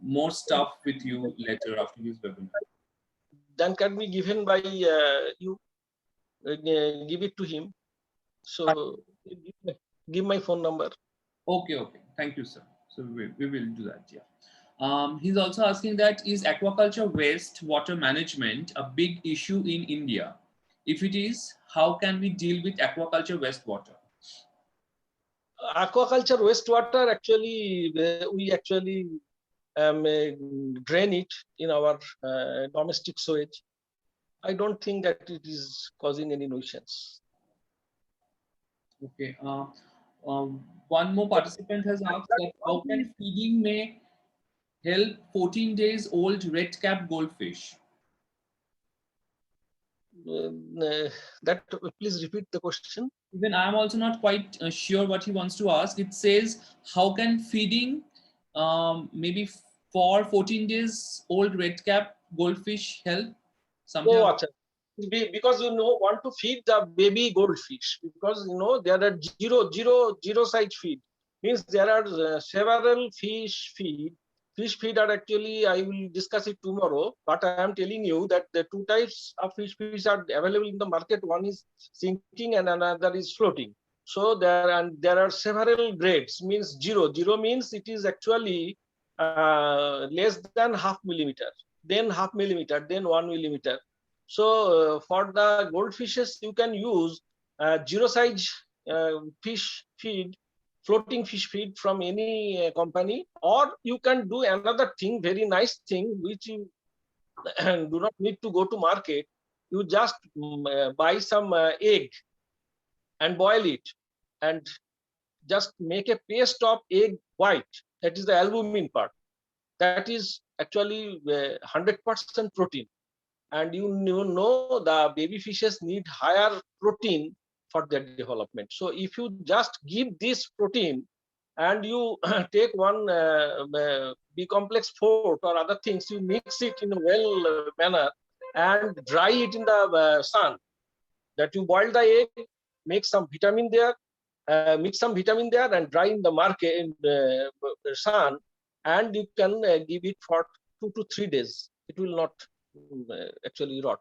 more stuff with you later after this webinar. Then can be given by you, give it to him. So give my phone number. Okay, okay. Thank you, sir. So we will do that. Yeah. He's also asking that is aquaculture waste water management a big issue in India? If it is, how can we deal with aquaculture wastewater? Aquaculture wastewater, actually, we actually drain it in our domestic sewage. I don't think that it is causing any nuisance. Okay. One more participant has asked that how can feeding may help 14 days old red cap goldfish? That please repeat the question. Even I'm also not quite sure what he wants to ask. It says, how can feeding maybe for 14 days old red cap goldfish help? Something Oh, like acha. Because want to feed the baby goldfish, because there are zero size feed, means there are several fish feed. Fish feed are actually, I will discuss it tomorrow, but I am telling you that the two types of fish are available in the market. One is sinking and another is floating. So there are several grades. Means zero means it is actually less than half millimeter, then half millimeter, then 1 millimeter. So for the goldfishes, you can use zero size fish feed, floating fish feed from any company, or you can do another thing, very nice thing, which you do not need to go to market. You just buy some egg and boil it, and just make a paste of egg white. That is the albumin part. That is actually 100% protein. And you know the baby fishes need higher protein for their development. So if you just give this protein and you take one B complex 4 or other things, you mix it in a well manner and dry it in the sun. That you boil the egg, make some vitamin there, mix some vitamin there, and dry in the market in the sun, and you can give it for 2 to 3 days. It will not actually rot,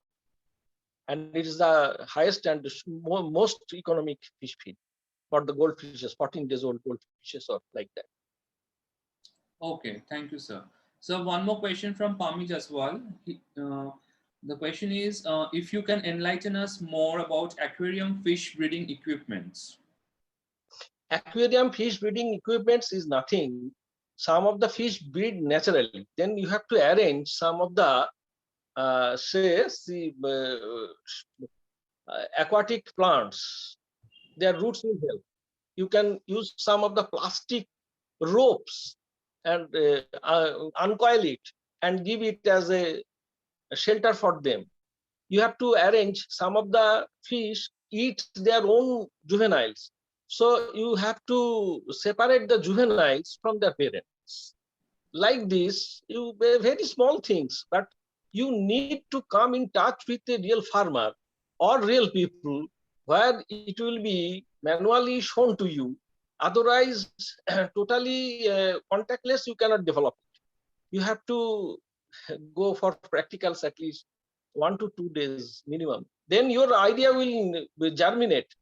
and it is the highest and most economic fish feed for the goldfishes, 14 days old goldfishes or like that. okay, thank you, sir. So one more question from Pami Jaswal. The question is, if you can enlighten us more about aquarium fish breeding equipments. Aquarium fish breeding equipments is nothing. Some of the fish breed naturally. Then you have to arrange some of the say the aquatic plants. Their roots will help. You can use some of the plastic ropes and uncoil it and give it as a shelter for them. You have to arrange some of the fish eat their own juveniles. So you have to separate the juveniles from their parents. Like this, you very small things, but you need to come in touch with a real farmer or real people where it will be manually shown to you. Otherwise, totally contactless, you cannot develop it. You have to go for practicals at least 1 to 2 days minimum. Then your idea will germinate.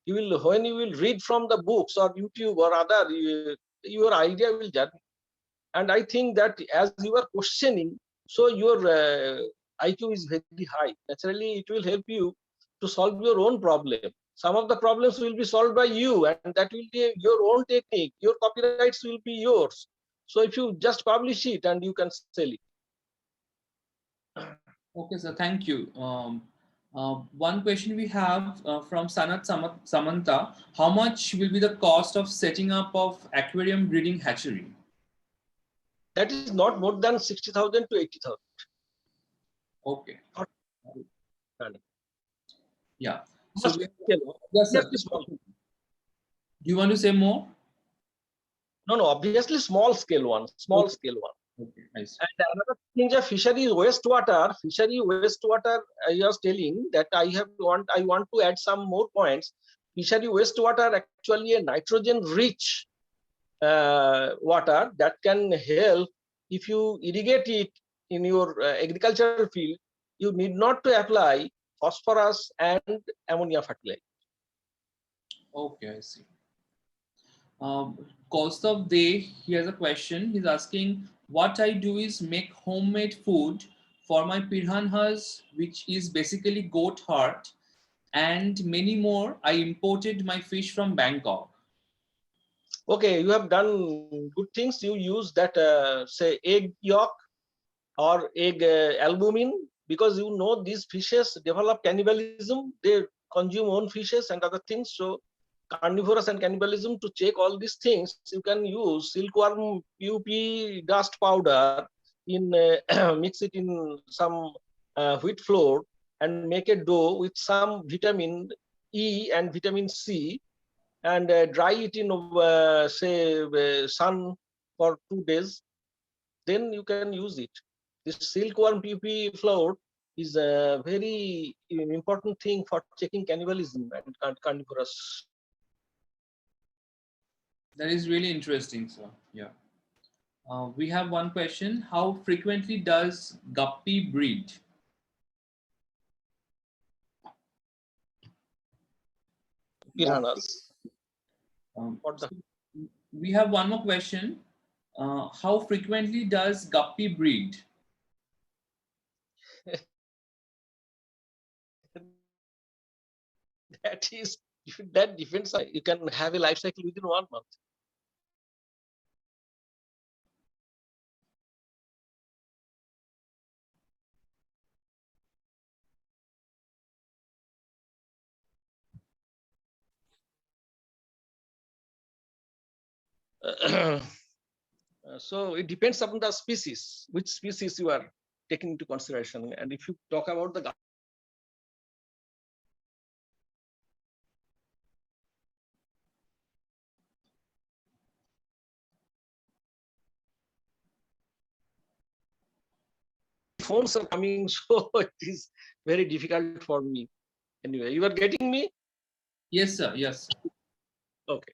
You will, when you will read from the books or YouTube or other, your idea will germinate. And I think that as you are questioning, so your IQ is very high. Naturally, it will help you to solve your own problem. Some of the problems will be solved by you, and that will be your own technique. Your copyrights will be yours. So if you just publish it and you can sell it. Okay, sir, thank you. One question we have from Sanat Samanta. How much will be the cost of setting up of aquarium breeding hatchery? That is not more than 60,000 to 80,000. Okay. And Yeah. So just, yes, sir. just small. Do you want to say more? No, obviously small scale one, small Okay. scale one. Okay, I see. And another thing, the fishery wastewater, I was telling that I want to add some more points. Fishery wastewater actually a nitrogen rich water that can help if you irrigate it in your agricultural field. You need not to apply phosphorus and ammonia fertilizer. Okay, I see. Kaustav Day, he has a question. He's asking, what I do is make homemade food for my piranhas, which is basically goat heart, and many more. I imported my fish from Bangkok. Okay, you have done good things. You use that say egg yolk or egg albumin, because you know these fishes develop cannibalism. They consume own fishes and other things. So carnivorous and cannibalism, to check all these things, you can use silkworm pupa dust powder in mix it in some wheat flour and make a dough with some vitamin E and vitamin C, and dry it in say sun for 2 days. Then you can use it. This silkworm pupa flour is a very important thing for checking cannibalism and carnivorous. That is really interesting, sir. Yeah. We have one question. How frequently does guppy breed? Piranhas. Um, For the we have one more question. How frequently does guppy breed? that is that depends. You can have a life cycle within 1 month. So it depends upon the species, which species you are taking into consideration. And if you talk about the phones are coming, so it is very difficult for me. Anyway, you are getting me? Yes, sir. Yes, sir. Okay.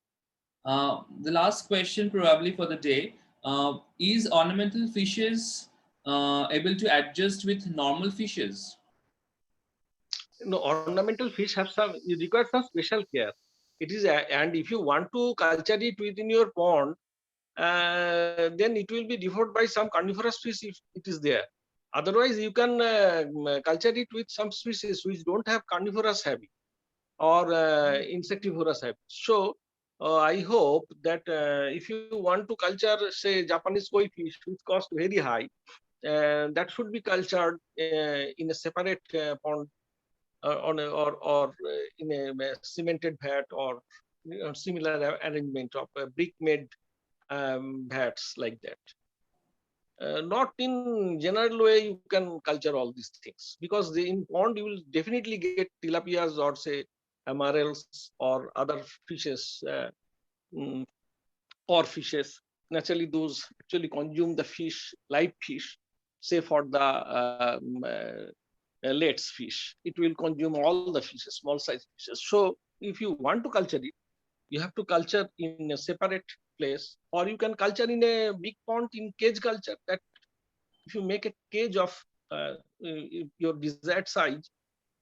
The last question, probably for the day, is ornamental fishes able to adjust with normal fishes? No, ornamental fish have some, you require some special care. It is, and if you want to culture it within your pond, then it will be devoured by some carnivorous fish if it is there. Otherwise, you can culture it with some species which don't have carnivorous habit or insectivorous habit. So I hope that if you want to culture, say, Japanese koi fish, which cost very high, that should be cultured in a separate pond or in a cemented vat or similar arrangement of brick made vats like that. Not in general way you can culture all these things, because in pond you will definitely get tilapias or say amarels or other fishes mm, or fishes. Naturally, those actually consume the fish, live fish, say for the lates fish. It will consume all the fishes, small size fishes. So if you want to culture it, you have to culture in a separate place, or you can culture in a big pond in cage culture. That if you make a cage of your desired size,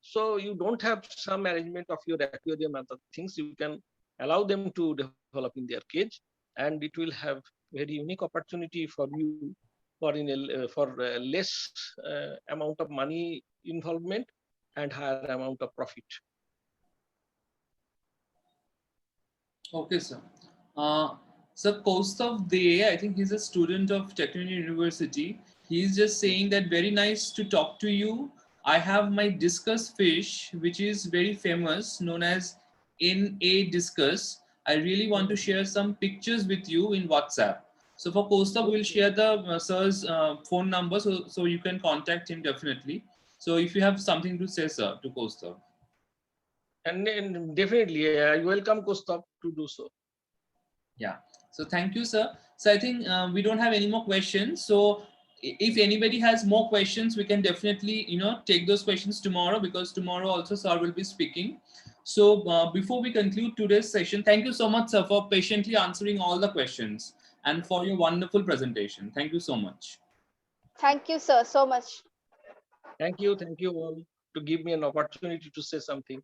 so you don't have some arrangement of your aquarium and other things, you can allow them to develop in their cage, and it will have very unique opportunity for you for less amount of money involvement and higher amount of profit. Okay, sir. Uh, Sir Kaustav De, I think he's a student of Technical University. He's just saying that very nice to talk to you. I have my discus fish, which is very famous, known as NA discus. I really want to share some pictures with you in WhatsApp. So for Kaustav, we'll share the sir's phone number, so you can contact him definitely. So if you have something to say, sir, to Kaustav. And definitely, I welcome Kostov to do so. Yeah. So thank you, sir. So I think we don't have any more questions. So if anybody has more questions, we can definitely, take those questions tomorrow, because tomorrow also sir will be speaking. So before we conclude today's session, thank you so much, sir, for patiently answering all the questions and for your wonderful presentation. Thank you so much. Thank you, sir, so much. Thank you all to give me an opportunity to say something.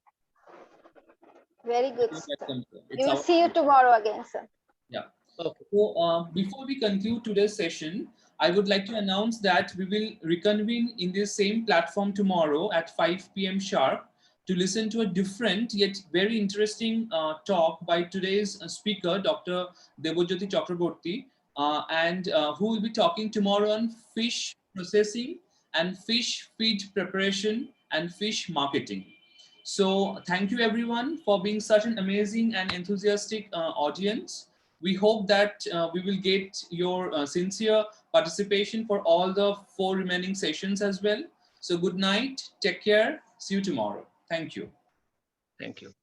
Very good, You're sir. welcome, sir. We It's will our see you tomorrow again, sir. Yeah. Okay. So before we conclude today's session, I would like to announce that we will reconvene in this same platform tomorrow at 5 p.m. sharp to listen to a different yet very interesting talk by today's speaker, Dr. Debajyoti Chakrabarty, and who will be talking tomorrow on fish processing and fish feed preparation and fish marketing. So thank you everyone for being such an amazing and enthusiastic audience. We hope that we will get your sincere participation for all the 4 remaining sessions as well. So good night, take care, see you tomorrow. Thank you. Thank you.